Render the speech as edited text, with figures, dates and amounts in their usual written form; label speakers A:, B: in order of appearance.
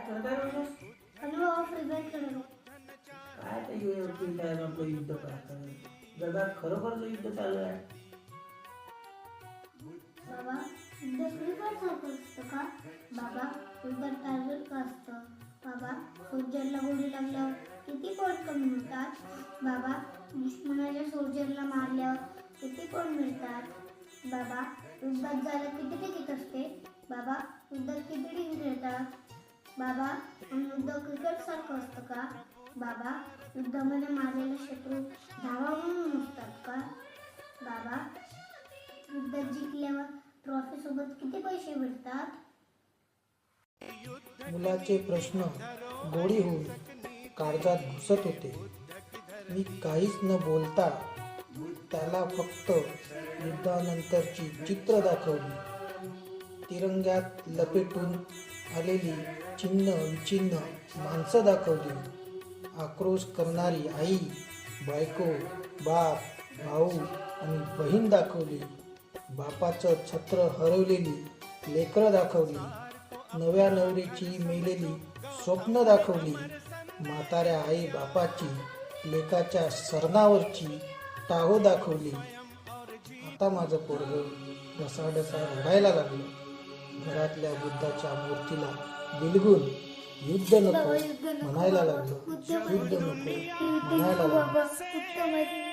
A: तर काय म्हणतो?
B: आणि बाबा फ्री फायर खेळलो.
A: काय ते फ्री फायर आपलं युद्ध करतात? जगात खरोखरच युद्ध चालू आहे.
B: बाबा युद्ध फ्री फायर सारखं असतं का? बाबा युद्धात टार्गेट का असतं? बाबा सोल्जरला गोळी लागल्यावर किती पॉईंट कमी होतात? बाबा दुश्मनाच्या सोल्जरला मारल्यावर किती पॉईंट मिळतात? बाबा युद्धात जायला किती तिकीट असते? बाबा युद्धात किती टीम खेळतात? बाबा आणि युद्ध क्रिकेट सारखं असतं का? बाबा युद्धामध्ये मारलेले शत्रू धावा म्हणून नसतात का? बाबा युद्धात जिंकल्यावर ट्रॉफी सोबत किती पैसे भेटतात?
C: मुलाचे प्रश्न गोडी होऊन काळजात घुसत होते. मी काहीच न बोलता त्याला फक्त युद्धानंतरची चित्र दाखवली. तिरंग्यात लपेटून आलेली चिन्ह विचिन्ह माणसं दाखवली. आक्रोश करणारी आई, बायको, बाप, भाऊ आणि बहीण दाखवली. बापाचं छत्र हरवलेली लेकरं दाखवली. नव्या नवरीची मेलेली स्वप्न दाखवली. म्हाताऱ्या आई बापाची लेकाच्या सरणावरची टाहो दाखवली. आता माझं पोरगं ढसाढसा रडायला लागलं. घरातल्या बुद्धाच्या मूर्तीला बिलगून युद्ध नको म्हणायला लागलं. युद्ध नको म्हणायला लागलं.